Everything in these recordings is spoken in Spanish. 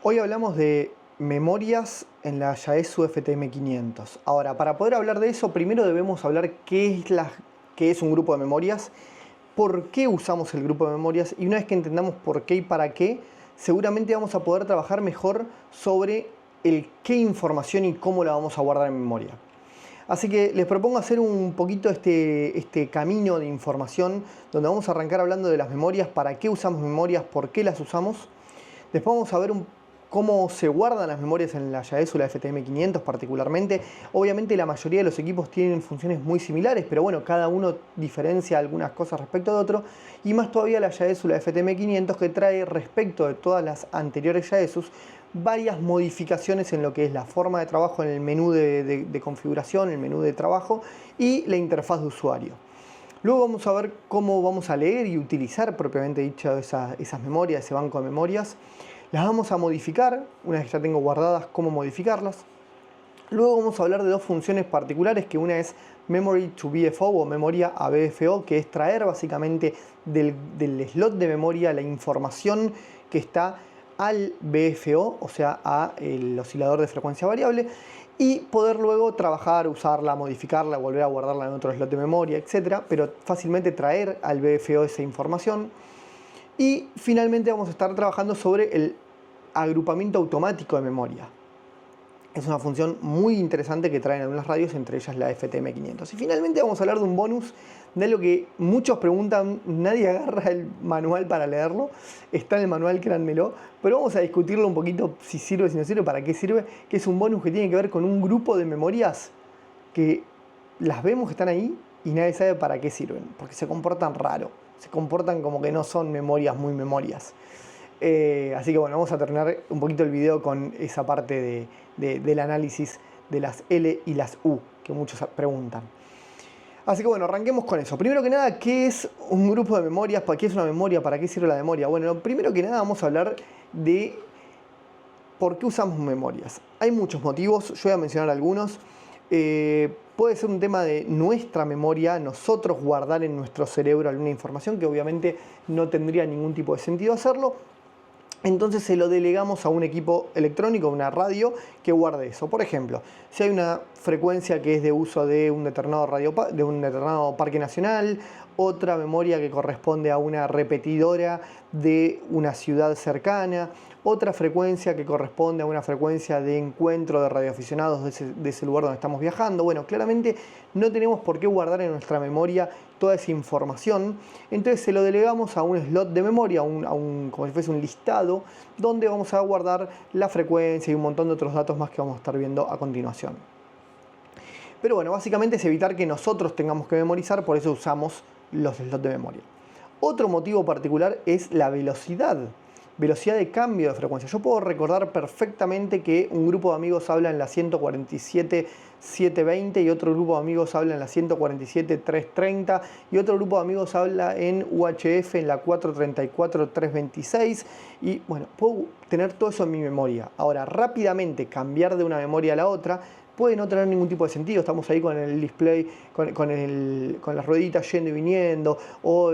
Hoy hablamos de memorias en la Yaesu FTM500. Ahora, para poder hablar de eso, primero debemos hablar qué es un grupo de memorias, por qué usamos el grupo de memorias, y una vez que entendamos por qué y para qué, seguramente vamos a poder trabajar mejor sobre el qué información y cómo la vamos a guardar en memoria. Así que les propongo hacer un poquito este camino de información donde vamos a arrancar hablando de las memorias, para qué usamos memorias, por qué las usamos. Después vamos a ver cómo se guardan las memorias en la Yaesu, la FTM500 particularmente. Obviamente la mayoría de los equipos tienen funciones muy similares, pero bueno, cada uno diferencia algunas cosas respecto de otro. Y más todavía la Yaesu, la FTM500, que trae respecto de todas las anteriores Yaesus varias modificaciones en lo que es la forma de trabajo en el menú de configuración, el menú de trabajo y la interfaz de usuario. Luego vamos a ver cómo vamos a leer y utilizar propiamente dicho esas memorias, ese banco de memorias. Las vamos a modificar, una vez que ya tengo guardadas, cómo modificarlas. Luego vamos a hablar de dos funciones particulares, que una es Memory to BFO o memoria a BFO, que es traer básicamente del slot de memoria la información que está al BFO, o sea, al oscilador de frecuencia variable, y poder luego trabajar, usarla, modificarla, volver a guardarla en otro slot de memoria, etc. Pero fácilmente traer al BFO esa información. Y finalmente vamos a estar trabajando sobre el agrupamiento automático de memoria. Es una función muy interesante que traen algunas radios, entre ellas la FTM500. Y finalmente vamos a hablar de un bonus, de lo que muchos preguntan, nadie agarra el manual para leerlo, está en el manual, créanmelo, pero vamos a discutirlo un poquito, si sirve, si no sirve, para qué sirve, que es un bonus que tiene que ver con un grupo de memorias que las vemos que están ahí y nadie sabe para qué sirven, porque se comportan raro, se comportan como que no son memorias muy memorias. Así que bueno, vamos a terminar un poquito el video con esa parte del análisis de las L y las U, que muchos preguntan. Así que bueno, arranquemos con eso. Primero que nada, ¿qué es un grupo de memorias? ¿Para qué es una memoria? ¿Para qué sirve la memoria? Bueno, primero que nada vamos a hablar de por qué usamos memorias. Hay muchos motivos, yo voy a mencionar algunos. Puede ser un tema de nuestra memoria, nosotros guardar en nuestro cerebro alguna información, que obviamente no tendría ningún tipo de sentido hacerlo. Entonces se lo delegamos a un equipo electrónico, una radio, que guarde eso. Por ejemplo, si hay una frecuencia que es de uso de un determinado parque nacional, otra memoria que corresponde a una repetidora de una ciudad cercana, otra frecuencia que corresponde a una frecuencia de encuentro de radioaficionados de ese lugar donde estamos viajando. Bueno, claramente no tenemos por qué guardar en nuestra memoria toda esa información, entonces se lo delegamos a un slot de memoria, como si fuese un listado, donde vamos a guardar la frecuencia y un montón de otros datos más que vamos a estar viendo a continuación. Pero bueno, básicamente es evitar que nosotros tengamos que memorizar, por eso usamos los slots de memoria. Otro motivo particular es la velocidad de cambio de frecuencia. Yo puedo recordar perfectamente que un grupo de amigos habla en la 147.720 y otro grupo de amigos habla en la 147.330 y otro grupo de amigos habla en UHF en la 434.326 y bueno, puedo tener todo eso en mi memoria. Ahora, rápidamente cambiar de una memoria a la otra puede no tener ningún tipo de sentido. Estamos ahí con el display, con las rueditas yendo y viniendo, o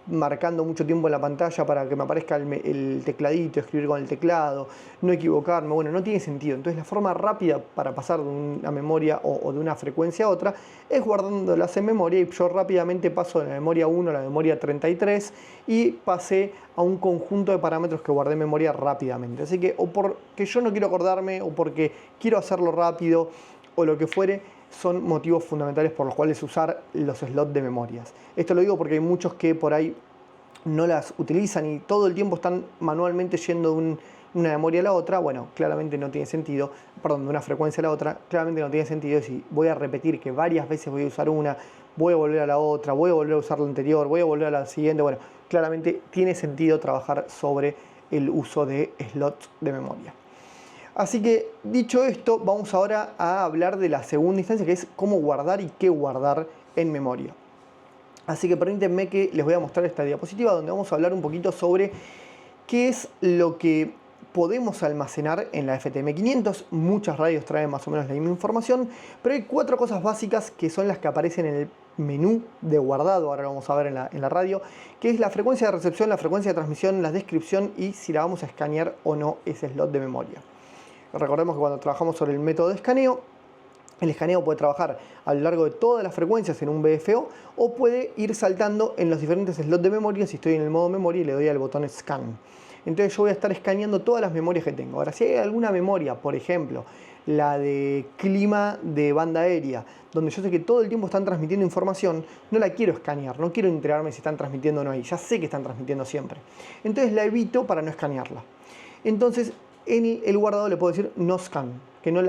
marcando mucho tiempo en la pantalla para que me aparezca el tecladito, escribir con el teclado, no equivocarme. Bueno, no tiene sentido. Entonces la forma rápida para pasar de una memoria o de una frecuencia a otra es guardándolas en memoria, y yo rápidamente paso de la memoria 1 a la memoria 33 y pasé a un conjunto de parámetros que guardé en memoria rápidamente. Así que o porque yo no quiero acordarme o porque quiero hacerlo rápido o lo que fuere, son motivos fundamentales por los cuales usar los slots de memorias. Esto lo digo porque hay muchos que por ahí no las utilizan y todo el tiempo están manualmente yendo de una memoria a la otra. Bueno, claramente no tiene sentido, perdón, de una frecuencia a la otra, claramente no tiene sentido. Si voy a repetir que varias veces voy a usar una, voy a volver a la otra, voy a volver a usar la anterior, voy a volver a la siguiente, bueno, claramente tiene sentido trabajar sobre el uso de slots de memoria. Así que, dicho esto, vamos ahora a hablar de la segunda instancia, que es cómo guardar y qué guardar en memoria. Así que permítanme que les voy a mostrar esta diapositiva donde vamos a hablar un poquito sobre qué es lo que podemos almacenar en la FTM500. Muchas radios traen más o menos la misma información, pero hay 4 cosas básicas que son las que aparecen en el menú de guardado, ahora lo vamos a ver en la radio, que es la frecuencia de recepción, la frecuencia de transmisión, la descripción y si la vamos a escanear o no ese slot de memoria. Recordemos que cuando trabajamos sobre el método de escaneo, el escaneo puede trabajar a lo largo de todas las frecuencias en un BFO o puede ir saltando en los diferentes slots de memoria si estoy en el modo memoria y le doy al botón Scan. Entonces yo voy a estar escaneando todas las memorias que tengo. Ahora, si hay alguna memoria, por ejemplo, la de clima de banda aérea, donde yo sé que todo el tiempo están transmitiendo información, no la quiero escanear, no quiero enterarme si están transmitiendo o no ahí, ya sé que están transmitiendo siempre. Entonces la evito para no escanearla. Entonces en el guardado le puedo decir no scan, que no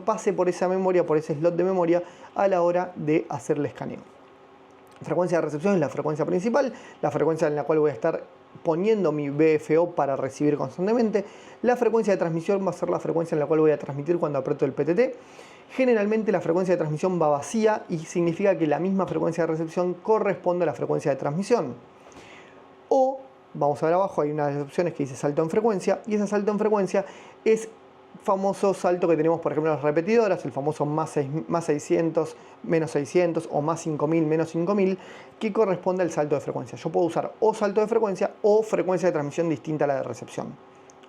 pase por esa memoria, por ese slot de memoria a la hora de hacer el escaneo. Frecuencia de recepción es la frecuencia principal, la frecuencia en la cual voy a estar poniendo mi BFO para recibir constantemente. La frecuencia de transmisión va a ser la frecuencia en la cual voy a transmitir cuando aprieto el PTT. Generalmente la frecuencia de transmisión va vacía y significa que la misma frecuencia de recepción corresponde a la frecuencia de transmisión. O, vamos a ver abajo, hay una de las opciones que dice salto en frecuencia, y ese salto en frecuencia es famoso salto que tenemos, por ejemplo, en las repetidoras, el famoso más 600, menos 600 o más 5000, menos 5000, que corresponde al salto de frecuencia. Yo puedo usar o salto de frecuencia o frecuencia de transmisión distinta a la de recepción.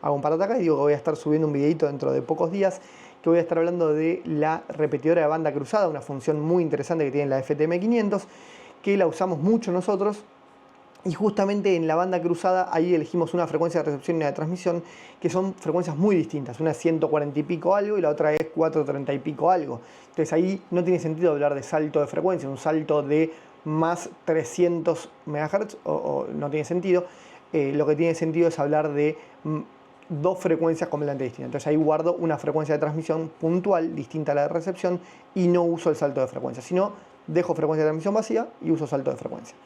Hago un parate acá y digo que voy a estar subiendo un videito dentro de pocos días que voy a estar hablando de la repetidora de banda cruzada, una función muy interesante que tiene la FTM500, que la usamos mucho nosotros. Y justamente en la banda cruzada ahí elegimos una frecuencia de recepción y una de transmisión que son frecuencias muy distintas. Una es 140 y pico algo y la otra es 430 y pico algo. Entonces ahí no tiene sentido hablar de salto de frecuencia, un salto de más 300 MHz o no tiene sentido. Lo que tiene sentido es hablar de dos frecuencias completamente distintas. Entonces ahí guardo una frecuencia de transmisión puntual distinta a la de recepción y no uso el salto de frecuencia, sino dejo frecuencia de transmisión vacía y uso salto de frecuencia.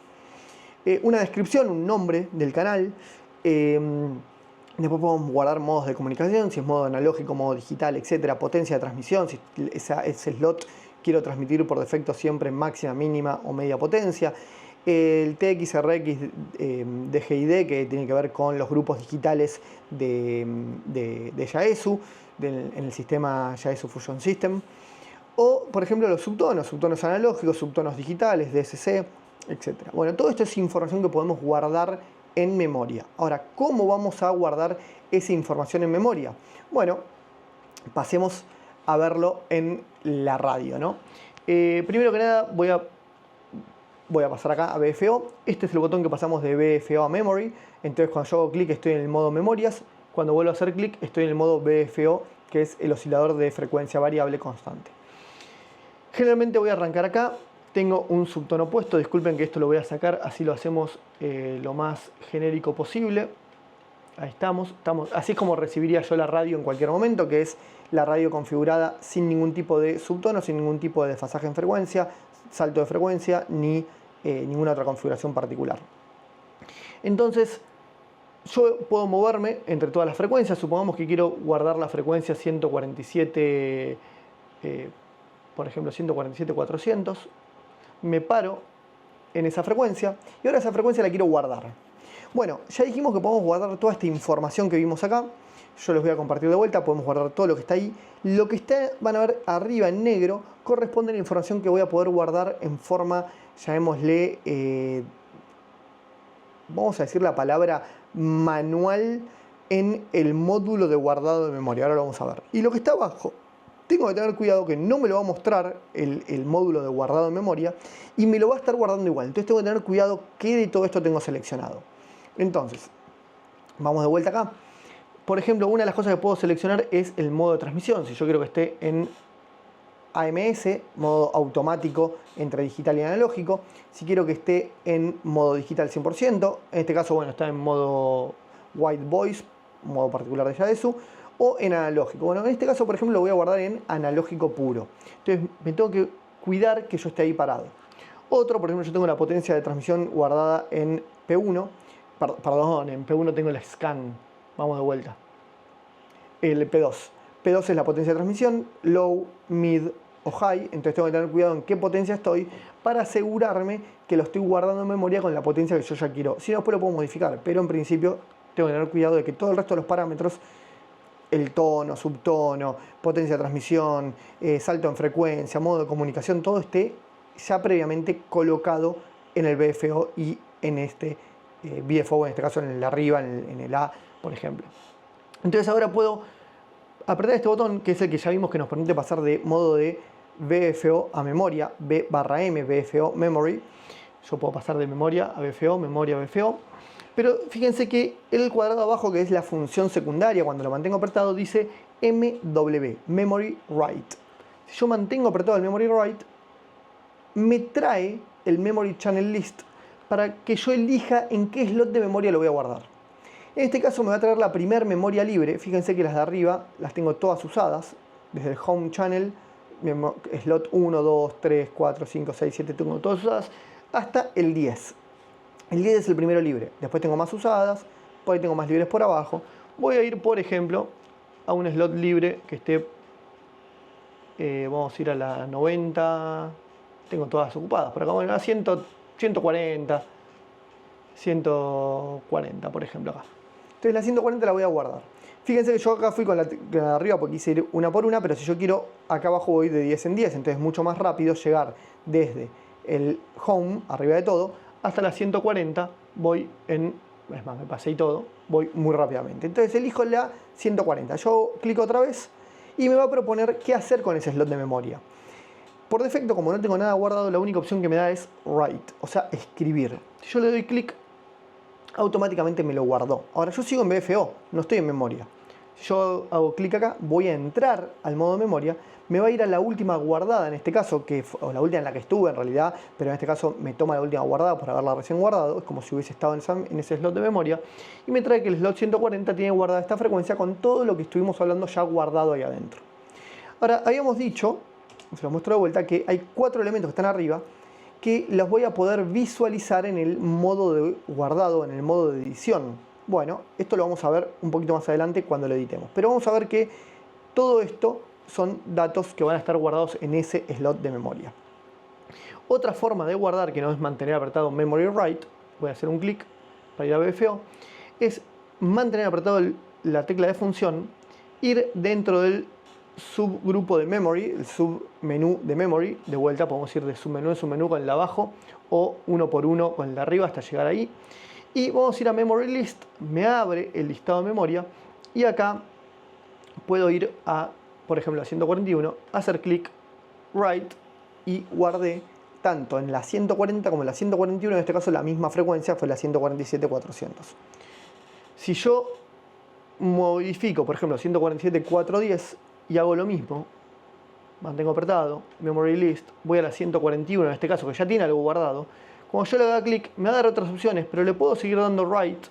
Una descripción, un nombre del canal. Después podemos guardar modos de comunicación, si es modo analógico, modo digital, etcétera. Potencia de transmisión, si ese slot quiero transmitir por defecto siempre en máxima, mínima o media potencia. El TXRX DGID, que tiene que ver con los grupos digitales de Yaesu, en el sistema Yaesu Fusion System. O, por ejemplo, los subtonos analógicos, subtonos digitales, DSC, etc. Bueno, todo esto es información que podemos guardar en memoria. Ahora, ¿cómo vamos a guardar esa información en memoria? Bueno, pasemos a verlo en la radio, ¿no? Primero que nada voy a pasar acá a BFO. Este es el botón que pasamos de BFO a Memory. Entonces cuando yo hago clic estoy en el modo memorias. Cuando vuelvo a hacer clic estoy en el modo BFO, que es el oscilador de frecuencia variable constante. Generalmente voy a arrancar acá. Tengo un subtono puesto, disculpen que esto lo voy a sacar, así lo hacemos lo más genérico posible. Ahí estamos, así es como recibiría yo la radio en cualquier momento, que es la radio configurada sin ningún tipo de subtono, sin ningún tipo de desfasaje en frecuencia, salto de frecuencia, ni ninguna otra configuración particular. Entonces, yo puedo moverme entre todas las frecuencias. Supongamos que quiero guardar la frecuencia 147, por ejemplo 147.400. Me paro en esa frecuencia y ahora esa frecuencia la quiero guardar. Bueno, ya dijimos que podemos guardar toda esta información que vimos acá. Yo les voy a compartir de vuelta, podemos guardar todo lo que está ahí. Lo que está, van a ver arriba en negro, corresponde a la información que voy a poder guardar en forma, llamémosle, vamos a decir la palabra manual en el módulo de guardado de memoria. Ahora lo vamos a ver. Y lo que está abajo, tengo que tener cuidado que no me lo va a mostrar el módulo de guardado en memoria y me lo va a estar guardando igual. Entonces tengo que tener cuidado qué de todo esto tengo seleccionado. Entonces, vamos de vuelta acá. Por ejemplo, una de las cosas que puedo seleccionar es el modo de transmisión. Si yo quiero que esté en AMS, modo automático entre digital y analógico. Si quiero que esté en modo digital 100%, en este caso, bueno, está en modo white voice, modo particular de Yaesu, o en analógico. Bueno, en este caso, por ejemplo, lo voy a guardar en analógico puro. Entonces, me tengo que cuidar que yo esté ahí parado. Otro, por ejemplo, yo tengo la potencia de transmisión guardada en P1. Perdón, en P1 tengo el scan. Vamos de vuelta. El P2. P2 es la potencia de transmisión, low, mid o high. Entonces tengo que tener cuidado en qué potencia estoy para asegurarme que lo estoy guardando en memoria con la potencia que yo ya quiero. Si no, después lo puedo modificar. Pero en principio tengo que tener cuidado de que todo el resto de los parámetros el tono, subtono, potencia de transmisión, salto en frecuencia, modo de comunicación, todo esté ya previamente colocado en el BFO y en este BFO, en este caso en el arriba, en el A, por ejemplo. Entonces ahora puedo apretar este botón, que es el que ya vimos que nos permite pasar de modo de BFO a memoria, B/M, BFO Memory. Yo puedo pasar de memoria a BFO, memoria a BFO. Pero fíjense que el cuadrado abajo, que es la función secundaria, cuando lo mantengo apretado, dice MW, Memory Write. Si yo mantengo apretado el Memory Write, me trae el Memory Channel List para que yo elija en qué slot de memoria lo voy a guardar. En este caso me va a traer la primera memoria libre. Fíjense que las de arriba las tengo todas usadas. Desde el Home Channel, slot 1, 2, 3, 4, 5, 6, 7, tengo todas usadas, hasta el 10. El 10 es el primero libre. Después tengo más usadas, por ahí tengo más libres por abajo. Voy a ir, por ejemplo, a un slot libre que esté, vamos a ir a la 90, tengo todas ocupadas. Por acá, bueno, a 140, 140, por ejemplo, acá. Entonces la 140 la voy a guardar. Fíjense que yo acá fui con la de arriba porque quise ir una por una, pero si yo quiero, acá abajo voy de 10 en 10, entonces es mucho más rápido llegar desde el Home, arriba de todo, hasta la 140, voy en, es más, me pasé y todo, voy muy rápidamente. Entonces elijo la 140, yo clico otra vez y me va a proponer qué hacer con ese slot de memoria. Por defecto, como no tengo nada guardado, la única opción que me da es Write, o sea, escribir. Si yo le doy clic, automáticamente me lo guardó. Ahora yo sigo en BFO, no estoy en memoria. Si yo hago clic acá, voy a entrar al modo memoria, me va a ir a la última guardada en este caso, o la última en la que estuve en realidad, pero en este caso me toma la última guardada por haberla recién guardado, es como si hubiese estado en ese slot de memoria, y me trae que el slot 140 tiene guardada esta frecuencia con todo lo que estuvimos hablando ya guardado ahí adentro. Ahora, habíamos dicho, se los muestro de vuelta, que hay 4 elementos que están arriba, que los voy a poder visualizar en el modo de guardado, en el modo de edición. Bueno, esto lo vamos a ver un poquito más adelante cuando lo editemos. Pero vamos a ver que todo esto son datos que van a estar guardados en ese slot de memoria. Otra forma de guardar, que no es mantener apretado Memory Write, voy a hacer un clic para ir a BFO, es mantener apretado la tecla de función, ir dentro del subgrupo de memory, el submenú de memory, de vuelta podemos ir de submenú en submenú con el de abajo o uno por uno con el de arriba hasta llegar ahí, y vamos a ir a memory list, me abre el listado de memoria y acá puedo ir a, por ejemplo, a 141, hacer clic, write y guardé tanto en la 140 como en la 141, en este caso la misma frecuencia fue la 147.400. Si yo modifico, por ejemplo, 147.410 y hago lo mismo, mantengo apretado, memory list, voy a la 141 en este caso, que ya tiene algo guardado, cuando yo le haga clic me va a dar otras opciones, pero le puedo seguir dando write,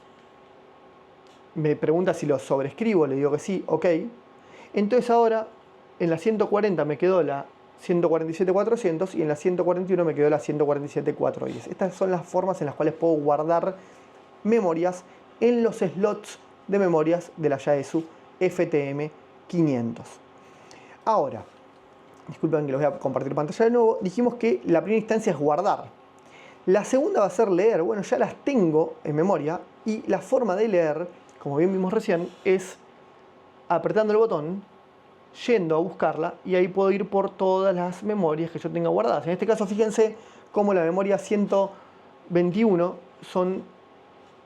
me pregunta si lo sobrescribo, le digo que sí, ok, entonces ahora en la 140 me quedó la 147.400 y en la 141 me quedó la 147.410. Estas son las formas en las cuales puedo guardar memorias en los slots de memorias de la Yaesu FTM500. Ahora, disculpen que los voy a compartir pantalla de nuevo, dijimos que la primera instancia es guardar. La segunda va a ser leer, bueno, ya las tengo en memoria y la forma de leer, como bien vimos recién, es apretando el botón, yendo a buscarla y ahí puedo ir por todas las memorias que yo tenga guardadas. En este caso, fíjense cómo la memoria 121 son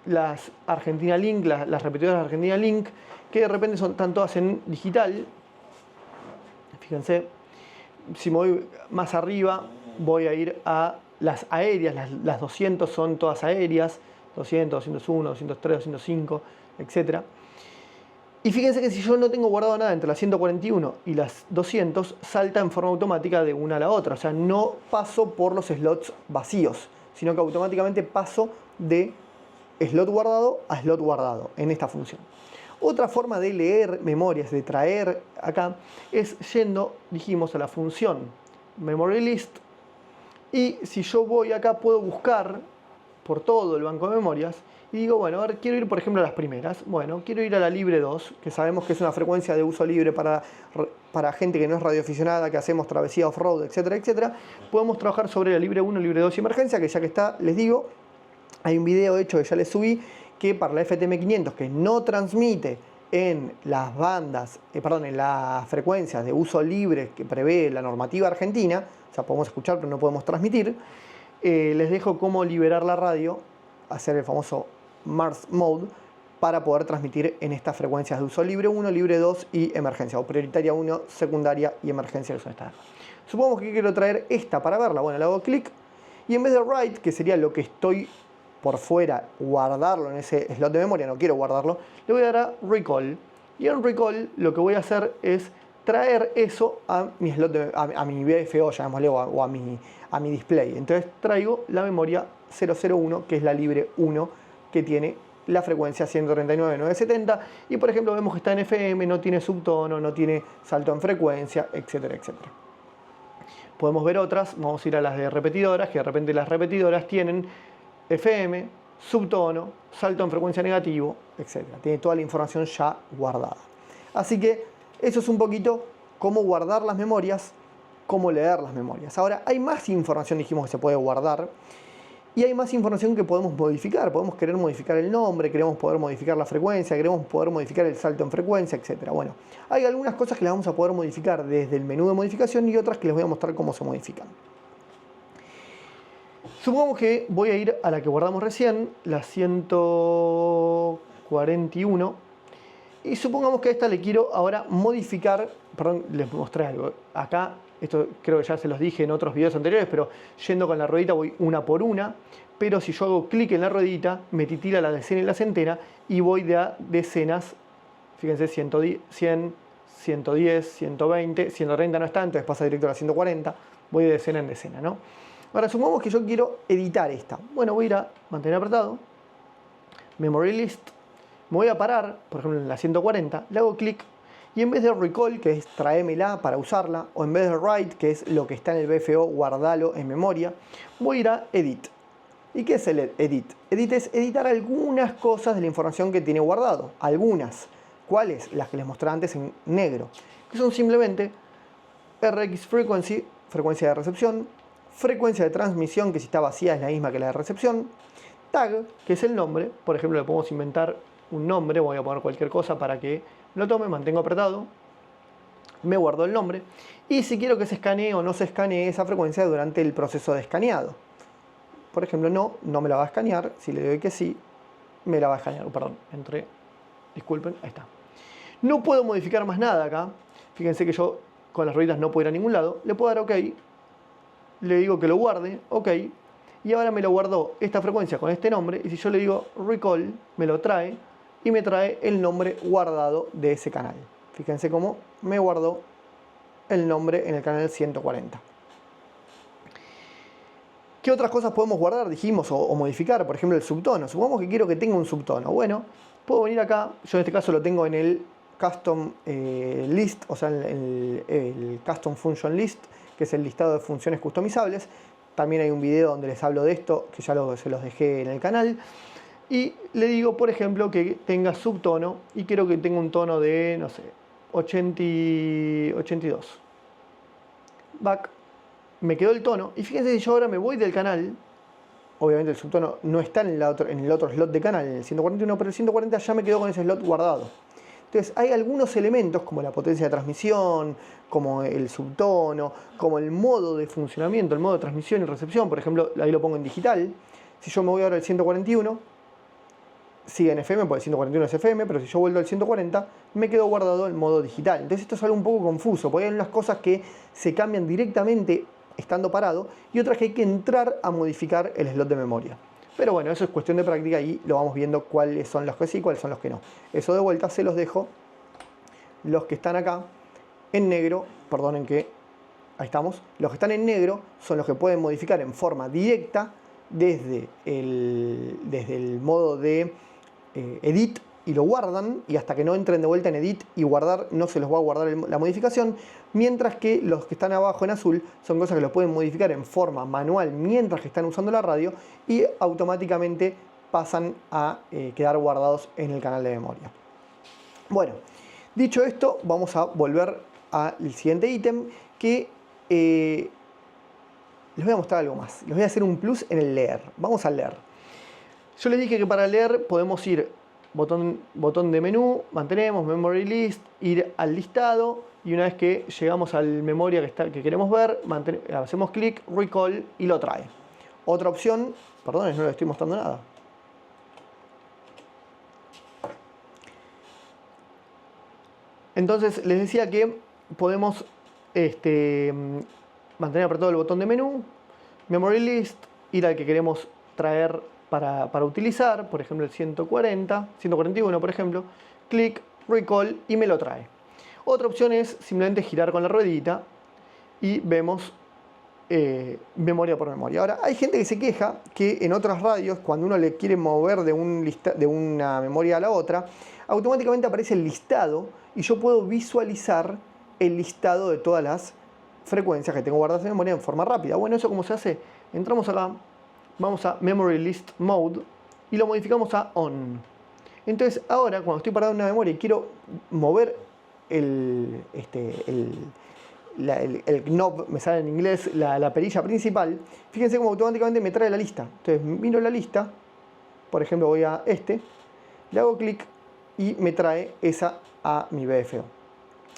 las Argentina Link, las repetidoras de Argentina Link, que de repente están todas en digital. Fíjense, si me voy más arriba, voy a ir a las aéreas, las 200 son todas aéreas, 200, 201, 203, 205, etc. Y fíjense que si yo no tengo guardado nada entre las 141 y las 200, salta en forma automática de una a la otra. O sea, no paso por los slots vacíos, sino que automáticamente paso de slot guardado a slot guardado en esta función. Otra forma de leer memorias, de traer acá, es yendo, dijimos, a la función memory list. Y si yo voy acá, puedo buscar por todo el banco de memorias. Y digo, bueno, a ver, quiero ir por ejemplo a las primeras. Bueno, quiero ir a la libre 2, que sabemos que es una frecuencia de uso libre para gente que no es radioaficionada, que hacemos travesía off-road, etcétera, etcétera. Podemos trabajar sobre la libre 1, libre 2 y emergencia, que ya que está, les digo, hay un video hecho que ya les subí, que para la FTM500, que no transmite en las bandas, en las frecuencias de uso libre que prevé la normativa argentina, o sea, podemos escuchar pero no podemos transmitir, les dejo cómo liberar la radio, hacer el famoso Mars Mode, para poder transmitir en estas frecuencias de uso libre 1, libre 2 y emergencia, o prioritaria 1, secundaria y emergencia de uso estándar. Supongamos que quiero traer esta para verla, bueno, le hago clic y en vez de write, que sería lo que estoy por fuera, guardarlo en ese slot de memoria, no quiero guardarlo, le voy a dar a recall. Y en recall lo que voy a hacer es traer eso a mi slot a mi BFO, llamémosle, o a mi display. Entonces traigo la memoria 001, que es la libre 1, que tiene la frecuencia 139.970, y por ejemplo vemos que está en FM, no tiene subtono, no tiene salto en frecuencia, etcétera, etcétera. Podemos ver otras, vamos a ir a las de repetidoras, que de repente las repetidoras tienen FM, subtono, salto en frecuencia negativo, etc. Tiene toda la información ya guardada. Así que eso es un poquito cómo guardar las memorias, cómo leer las memorias. Ahora, hay más información, dijimos, que se puede guardar, y hay más información que podemos modificar. Podemos querer modificar el nombre, queremos poder modificar la frecuencia, queremos poder modificar el salto en frecuencia, etc. Bueno, hay algunas cosas que las vamos a poder modificar desde el menú de modificación y otras que les voy a mostrar cómo se modifican. Supongamos que voy a ir a la que guardamos recién, la 141, y supongamos que a esta le quiero ahora modificar, perdón, les mostré algo, acá, esto creo que ya se los dije en otros videos anteriores, pero yendo con la ruedita voy una por una, pero si yo hago clic en la ruedita, me titila la decena y la centena, y voy de a decenas, fíjense, 110, 100, 110, 120, 130 no está, entonces pasa directo a la 140, voy de decena en decena, ¿no? Ahora, supongamos que yo quiero editar esta. Bueno, voy a ir a mantener apretado, Memory List, me voy a parar, por ejemplo en la 140, le hago clic y en vez de recall, que es tráemela para usarla, o en vez de write, que es lo que está en el BFO, guardalo en memoria, voy a ir a Edit. ¿Y qué es el Edit? Edit es editar algunas cosas de la información que tiene guardado. Algunas. ¿Cuáles? Las que les mostré antes en negro. Que son simplemente RX Frequency, frecuencia de recepción, frecuencia de transmisión, que si está vacía es la misma que la de recepción, tag, que es el nombre, por ejemplo le podemos inventar un nombre, voy a poner cualquier cosa para que lo tome, mantengo apretado, me guardo el nombre, y si quiero que se escanee o no se escanee esa frecuencia durante el proceso de escaneado. Por ejemplo, no me la va a escanear, si le doy que sí, me la va a escanear, perdón, disculpen, ahí está. No puedo modificar más nada acá, fíjense que yo con las rueditas no puedo ir a ningún lado, le puedo dar OK, le digo que lo guarde, OK, y ahora me lo guardó esta frecuencia con este nombre, y si yo le digo recall, me lo trae, y me trae el nombre guardado de ese canal. Fíjense cómo me guardó el nombre en el canal 140. ¿Qué otras cosas podemos guardar, dijimos, o modificar? Por ejemplo, el subtono. Supongamos que quiero que tenga un subtono. Bueno, puedo venir acá, yo en este caso lo tengo en el Custom List, o sea, el Custom Function List, que es el listado de funciones customizables. También hay un video donde les hablo de esto, que ya se los dejé en el canal. Y le digo, por ejemplo, que tenga subtono, y quiero que tenga un tono de, no sé, 82. Back. Me quedó el tono, y fíjense si yo ahora me voy del canal, obviamente el subtono no está en el otro slot de canal, en el 141, pero el 140 ya me quedó con ese slot guardado. Entonces hay algunos elementos como la potencia de transmisión, como el subtono, como el modo de funcionamiento, el modo de transmisión y recepción, por ejemplo, ahí lo pongo en digital. Si yo me voy ahora al 141, sigue en FM, porque el 141 es FM, pero si yo vuelvo al 140, me quedó guardado el modo digital. Entonces esto es algo un poco confuso, porque hay unas cosas que se cambian directamente estando parado y otras que hay que entrar a modificar el slot de memoria. Pero bueno, eso es cuestión de práctica y lo vamos viendo cuáles son los que sí y cuáles son los que no. Eso de vuelta se los dejo. Los que están acá en negro, perdonen que ahí estamos, los que están en negro son los que pueden modificar en forma directa desde el modo de edit y lo guardan, y hasta que no entren de vuelta en edit y guardar, no se los va a guardar la modificación, mientras que los que están abajo en azul son cosas que los pueden modificar en forma manual mientras que están usando la radio y automáticamente pasan a quedar guardados en el canal de memoria. Bueno, dicho esto, vamos a volver al siguiente ítem, que les voy a mostrar algo más. Les voy a hacer un plus en el leer. Vamos a leer. Yo les dije que para leer podemos ir botón de menú, mantenemos, memory list, ir al listado, y una vez que llegamos al memoria que queremos ver, hacemos clic, recall y lo trae. Otra opción, perdón, no le estoy mostrando nada. Entonces les decía que podemos mantener apretado el botón de menú, memory list, ir al que queremos traer para utilizar, por ejemplo el 141 por ejemplo, clic, recall y me lo trae. Otra opción es simplemente girar con la ruedita y vemos memoria por memoria. Ahora, hay gente que se queja que en otras radios, cuando uno le quiere mover de una memoria a la otra, automáticamente aparece el listado y yo puedo visualizar el listado de todas las frecuencias que tengo guardadas en memoria en forma rápida. Bueno, ¿eso cómo se hace? Entramos acá, vamos a Memory List Mode y lo modificamos a On. Entonces, ahora, cuando estoy parado en una memoria y quiero mover el knob, me sale en inglés, la perilla principal, fíjense cómo automáticamente me trae la lista. Entonces miro la lista, por ejemplo voy a le hago clic y me trae esa a mi BFO.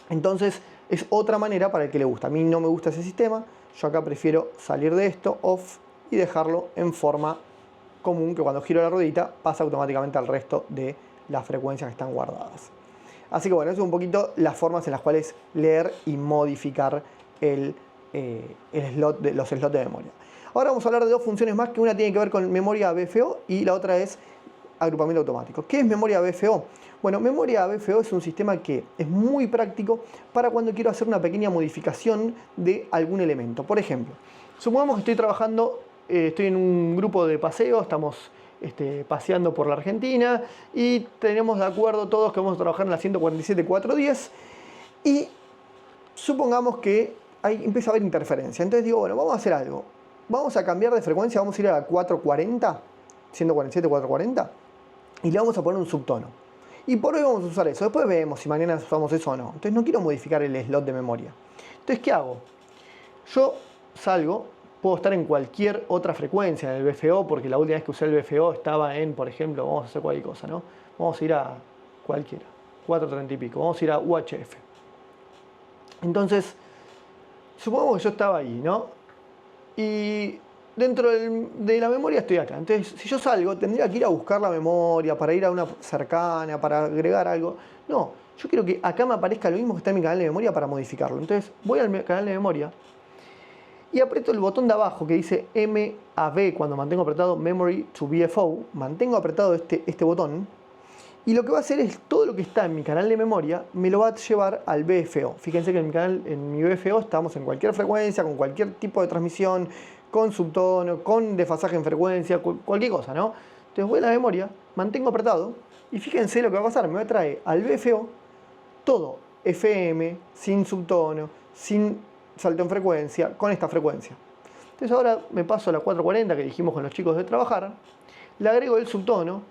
Entonces es otra manera para el que le gusta. A mí no me gusta ese sistema, yo acá prefiero salir de esto, off, y dejarlo en forma común, que cuando giro la ruedita pasa automáticamente al resto de las frecuencias que están guardadas. Así que bueno, eso es un poquito las formas en las cuales leer y modificar los slots de memoria. Ahora vamos a hablar de dos funciones más, que una tiene que ver con memoria BFO y la otra es agrupamiento automático. ¿Qué es memoria BFO? Bueno, memoria BFO es un sistema que es muy práctico para cuando quiero hacer una pequeña modificación de algún elemento. Por ejemplo, supongamos que estoy trabajando, estoy en un grupo de paseo, estamos paseando por la Argentina y tenemos de acuerdo todos que vamos a trabajar en la 147.410 y supongamos que ahí empieza a haber interferencia. Entonces digo, bueno, vamos a hacer algo. Vamos a cambiar de frecuencia, vamos a ir a la 440, 147.440 y le vamos a poner un subtono. Y por hoy vamos a usar eso. Después vemos si mañana usamos eso o no. Entonces no quiero modificar el slot de memoria. Entonces, ¿qué hago? Yo salgo, puedo estar en cualquier otra frecuencia del BFO, porque la última vez que usé el BFO estaba en, por ejemplo, vamos a hacer cualquier cosa, ¿no? Vamos a ir a cualquiera, 430 y pico, vamos a ir a UHF. Entonces, supongamos que yo estaba ahí, ¿no? Y dentro de la memoria estoy acá. Entonces, si yo salgo, tendría que ir a buscar la memoria para ir a una cercana, para agregar algo. No, yo quiero que acá me aparezca lo mismo que está en mi canal de memoria para modificarlo. Entonces, voy al canal de memoria y aprieto el botón de abajo que dice MAB cuando mantengo apretado Memory to BFO. Mantengo apretado este botón. Y lo que va a hacer es todo lo que está en mi canal de memoria me lo va a llevar al BFO. Fíjense que en mi BFO estamos en cualquier frecuencia, con cualquier tipo de transmisión, con subtono, con desfasaje en frecuencia, cualquier cosa, ¿no? Entonces voy a la memoria, mantengo apretado y fíjense lo que va a pasar. Me va a traer al BFO todo FM, sin subtono, sin salto en frecuencia, con esta frecuencia. Entonces ahora me paso a la 440 que dijimos con los chicos de trabajar, le agrego el subtono,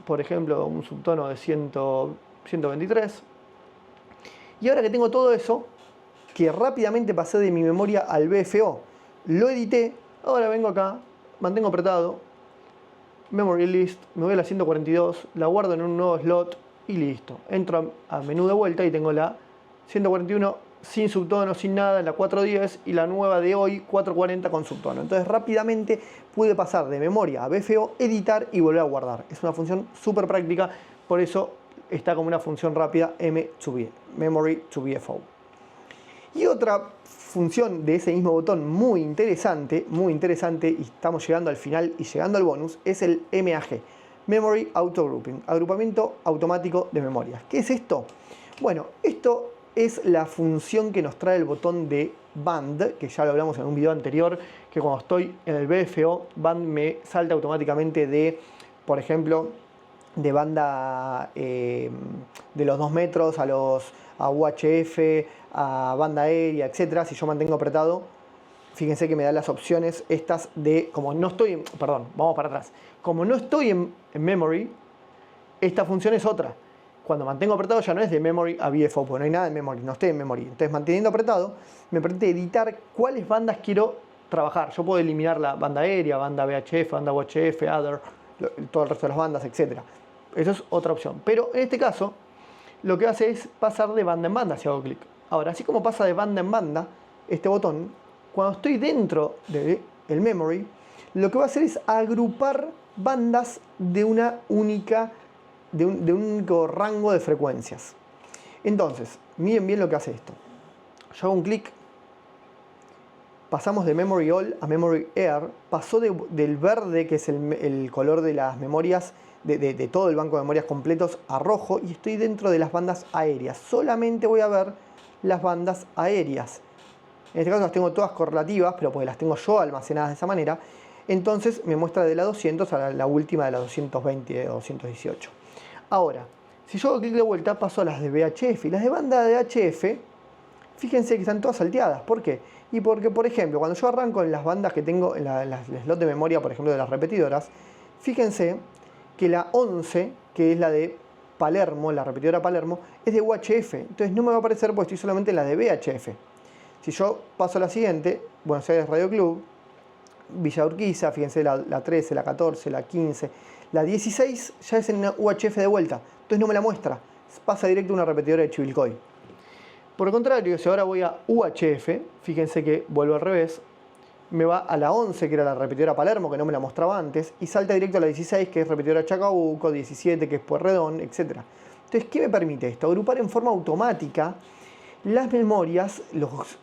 por ejemplo un subtono de 123, y ahora que tengo todo eso, que rápidamente pasé de mi memoria al BFO, lo edité, ahora vengo acá, mantengo apretado, Memory List, me voy a la 142, la guardo en un nuevo slot y listo. Entro a menú de vuelta y tengo la 141 sin subtono, sin nada, la 410 y la nueva de hoy 440 con subtono. Entonces rápidamente pude pasar de memoria a BFO, editar y volver a guardar. Es una función súper práctica, por eso está como una función rápida Memory to BFO. Y otra función de ese mismo botón muy interesante, y estamos llegando al final y llegando al bonus, es el MAG, Memory Auto Grouping, agrupamiento automático de memorias. ¿Qué es esto? Bueno, esto es la función que nos trae el botón de Band, que ya lo hablamos en un video anterior, que cuando estoy en el BFO, Band me salta automáticamente de, por ejemplo, de banda de los 2 metros a UHF, a banda aérea, etc. Si yo mantengo apretado, fíjense que me da las opciones estas de, como no estoy, perdón, vamos para atrás. Como no estoy en memory, esta función es otra. Cuando mantengo apretado ya no es de memory a BFO, porque no hay nada en memory, no estoy en memory. Entonces manteniendo apretado me permite editar cuáles bandas quiero trabajar. Yo puedo eliminar la banda aérea, banda VHF, banda UHF, Other, todo el resto de las bandas, etc. Eso es otra opción. Pero en este caso, lo que hace es pasar de banda en banda si hago clic. Ahora, así como pasa de banda en banda, este botón, cuando estoy dentro del memory, lo que va a hacer es agrupar bandas de una única, de un único rango de frecuencias. Entonces, miren bien lo que hace esto. Yo hago un clic, pasamos de Memory All a Memory Air, pasó del verde, que es el color de las memorias, de todo el banco de memorias completos, a rojo, y estoy dentro de las bandas aéreas. Solamente voy a ver las bandas aéreas. En este caso las tengo todas correlativas, pero porque las tengo yo almacenadas de esa manera. Entonces me muestra de la 200 a la última de la 220 o 218. Ahora, si yo hago clic de vuelta, paso a las de VHF. Y las de banda de VHF, fíjense que están todas salteadas. ¿Por qué? Y porque, por ejemplo, cuando yo arranco en las bandas que tengo, en las slot de memoria, por ejemplo, de las repetidoras, fíjense que la 11, que es la de Palermo, la repetidora Palermo, es de UHF. Entonces no me va a aparecer porque estoy solamente en la de VHF. Si yo paso a la siguiente, Buenos Aires Radio Club, Villa Urquiza, fíjense la 13, la 14, la 15, la 16 ya es en una UHF de vuelta, entonces no me la muestra, pasa directo a una repetidora de Chivilcoy. Por el contrario, si ahora voy a UHF, fíjense que vuelvo al revés, me va a la 11, que era la repetidora Palermo, que no me la mostraba antes, y salta directo a la 16, que es repetidora Chacabuco, 17, que es Pueyrredón, etc. Entonces, ¿qué me permite esto? Agrupar en forma automática las memorias, los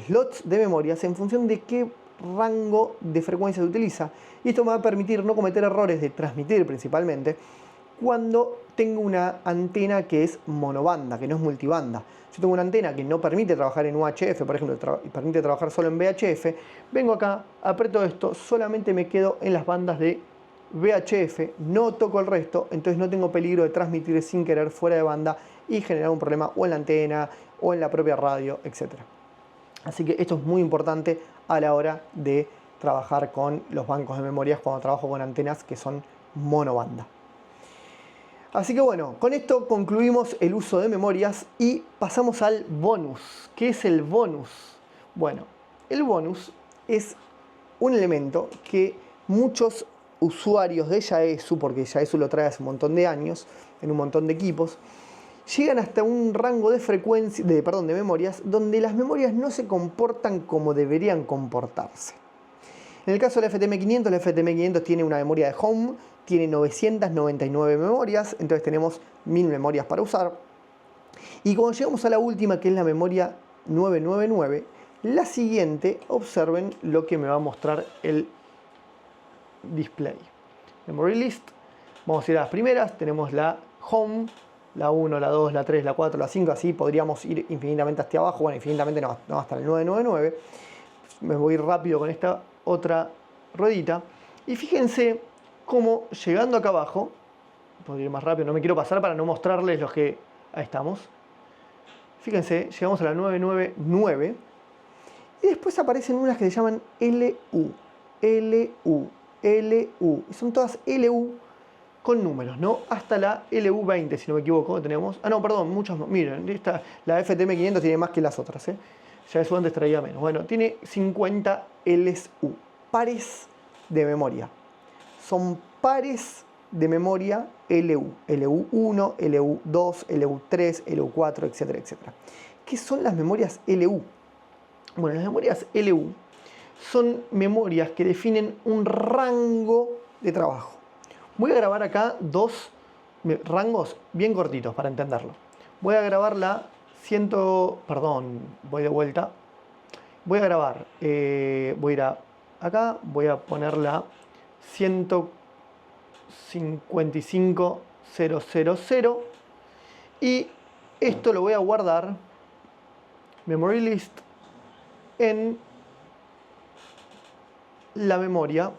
slots de memorias en función de qué rango de frecuencia se utiliza. Y esto me va a permitir no cometer errores de transmitir principalmente cuando tengo una antena que es monobanda, que no es multibanda. Si tengo una antena que no permite trabajar en UHF, por ejemplo, y permite trabajar solo en VHF, vengo acá, aprieto esto, solamente me quedo en las bandas de VHF, no toco el resto, entonces no tengo peligro de transmitir sin querer fuera de banda y generar un problema o en la antena o en la propia radio, etc. Así que esto es muy importante a la hora de trabajar con los bancos de memorias cuando trabajo con antenas que son monobanda. Así que bueno, con esto concluimos el uso de memorias y pasamos al bonus. ¿Qué es el bonus? Bueno, el bonus es un elemento que muchos usuarios de Yaesu, porque Yaesu lo trae hace un montón de años, en un montón de equipos, llegan hasta un rango de frecuencia, de memorias, donde las memorias no se comportan como deberían comportarse. En el caso del FTM500, el FTM500 tiene una memoria de home, tiene 999 memorias, entonces tenemos 1000 memorias para usar. Y cuando llegamos a la última, que es la memoria 999, la siguiente, observen lo que me va a mostrar el display. Memory list, vamos a ir a las primeras, tenemos la home, la 1, la 2, la 3, la 4, la 5, así podríamos ir infinitamente hacia abajo, bueno, infinitamente no hasta el 999. Me voy rápido con esta otra ruedita. Y fíjense cómo llegando acá abajo, podría ir más rápido, no me quiero pasar para no mostrarles los que... Ahí estamos. Fíjense, llegamos a la 999 y después aparecen unas que se llaman LU, LU, LU. Y son todas LU con números, ¿no? Hasta la LU20, si no me equivoco, tenemos... Ah, no, perdón, muchas... Miren, la FTM500 tiene más que las otras, ¿eh? Ya eso antes traía menos. Bueno, tiene 50 LSU, pares de memoria. Son pares de memoria LU. LU1, LU2, LU3, LU4, etcétera, etcétera. ¿Qué son las memorias LU? Bueno, las memorias LU son memorias que definen un rango de trabajo. Voy a grabar acá dos rangos bien cortitos para entenderlo. Voy a grabar la voy de vuelta. Voy a grabar, voy a ir acá, voy a poner la 155.000 y esto lo voy a guardar, memory list, en la memoria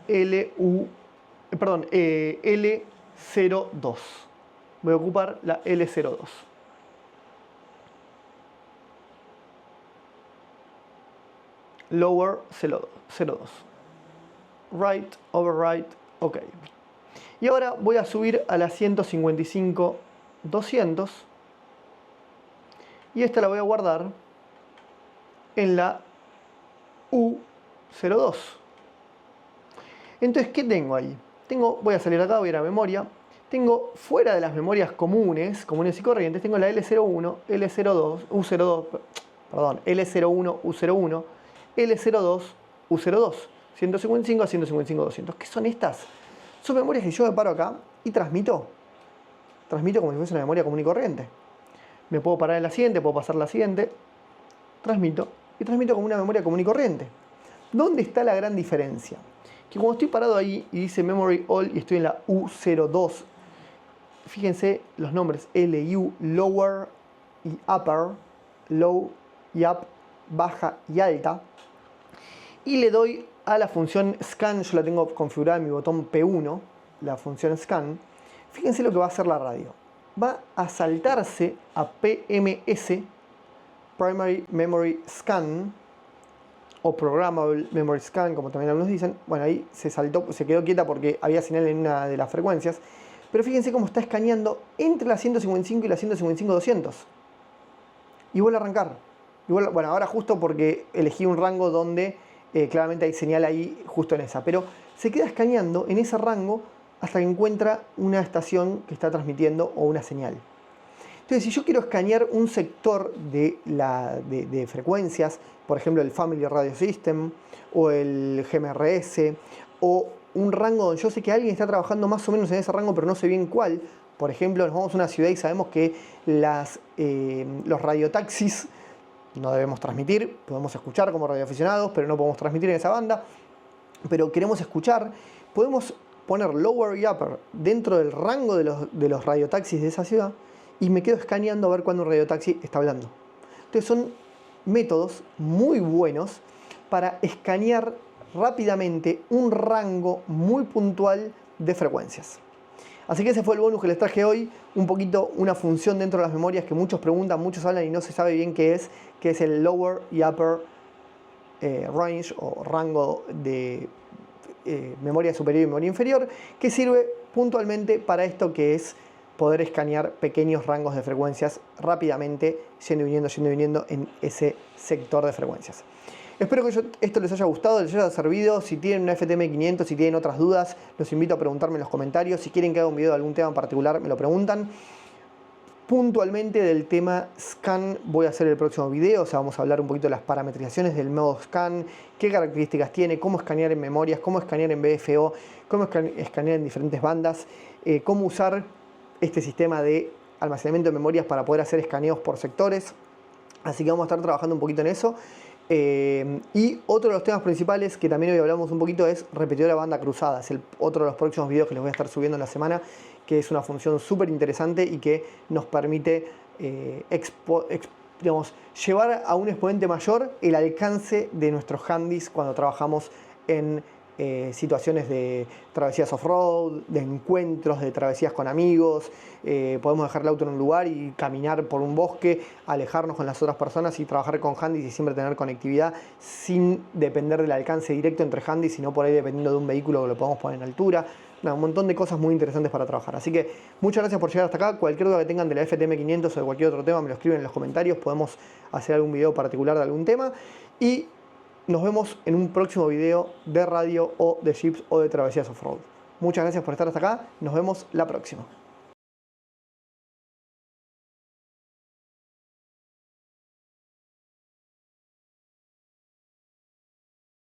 L02. Voy a ocupar la L02. Lower 02. Write, overwrite, ok. Y ahora voy a subir a la 155.200 y esta la voy a guardar en la U02. Entonces, ¿qué tengo ahí? voy a salir acá, voy a ir a memoria. Tengo fuera de las memorias comunes y corrientes, tengo la L01, L02, U02, perdón, L01, U01, L02, U02, 155 a 155, 200. ¿Qué son estas? Son memorias que yo me paro acá y transmito como si fuese una memoria común y corriente. Me puedo parar en la siguiente, puedo pasar la siguiente, transmito como una memoria común y corriente. ¿Dónde está la gran diferencia? Que cuando estoy parado ahí y dice Memory All y estoy en la U02, fíjense los nombres LU, Lower y Upper, Low y Up, baja y alta, y le doy a la función Scan, yo la tengo configurada en mi botón P1, la función Scan. Fíjense lo que va a hacer la radio. Va a saltarse a PMS, Primary Memory Scan, o Programmable Memory Scan, como también algunos dicen. Bueno, ahí se quedó quieta porque había señal en una de las frecuencias. Pero fíjense cómo está escaneando entre la 155 y la 155-200. Y vuelve a arrancar. Bueno, ahora justo porque elegí un rango donde claramente hay señal ahí justo en esa. Pero se queda escaneando en ese rango hasta que encuentra una estación que está transmitiendo o una señal. Entonces, si yo quiero escanear un sector de frecuencias, por ejemplo el Family Radio System o el GMRS, o un rango donde yo sé que alguien está trabajando más o menos en ese rango pero no sé bien cuál, por ejemplo nos vamos a una ciudad y sabemos que los radiotaxis no debemos transmitir, podemos escuchar como radioaficionados pero no podemos transmitir en esa banda, pero queremos escuchar, podemos poner Lower y Upper dentro del rango de los radiotaxis de esa ciudad y me quedo escaneando a ver cuándo un radiotaxi está hablando. Entonces son métodos muy buenos para escanear rápidamente un rango muy puntual de frecuencias. Así que ese fue el bonus que les traje hoy, un poquito una función dentro de las memorias que muchos preguntan, muchos hablan y no se sabe bien qué es el Lower y Upper Range o rango de memoria superior y memoria inferior, que sirve puntualmente para esto que es poder escanear pequeños rangos de frecuencias rápidamente, yendo y viniendo en ese sector de frecuencias. Espero que esto les haya gustado, les haya servido. Si tienen una FTM500, si tienen otras dudas, los invito a preguntarme en los comentarios. Si quieren que haga un video de algún tema en particular, me lo preguntan. Puntualmente del tema Scan voy a hacer el próximo video, o sea, vamos a hablar un poquito de las parametrizaciones del modo Scan, qué características tiene, cómo escanear en memorias, cómo escanear en BFO, cómo escanear en diferentes bandas, cómo usar este sistema de almacenamiento de memorias para poder hacer escaneos por sectores. Así que vamos a estar trabajando un poquito en eso. Y otro de los temas principales que también hoy hablamos un poquito es repetidora banda cruzada. Es otro de los próximos videos que les voy a estar subiendo en la semana, que es una función súper interesante y que nos permite llevar a un exponente mayor el alcance de nuestros handys cuando trabajamos en situaciones de travesías off-road, de encuentros, de travesías con amigos. Podemos dejar el auto en un lugar y caminar por un bosque, alejarnos con las otras personas y trabajar con handys y siempre tener conectividad sin depender del alcance directo entre handys, sino por ahí dependiendo de un vehículo que lo podemos poner en altura. Un montón de cosas muy interesantes para trabajar. Así que muchas gracias por llegar hasta acá. Cualquier duda que tengan de la FTM500 o de cualquier otro tema me lo escriben en los comentarios. Podemos hacer algún video particular de algún tema. Y nos vemos en un próximo video de radio o de jeeps o de travesías off-road. Muchas gracias por estar hasta acá. Nos vemos la próxima.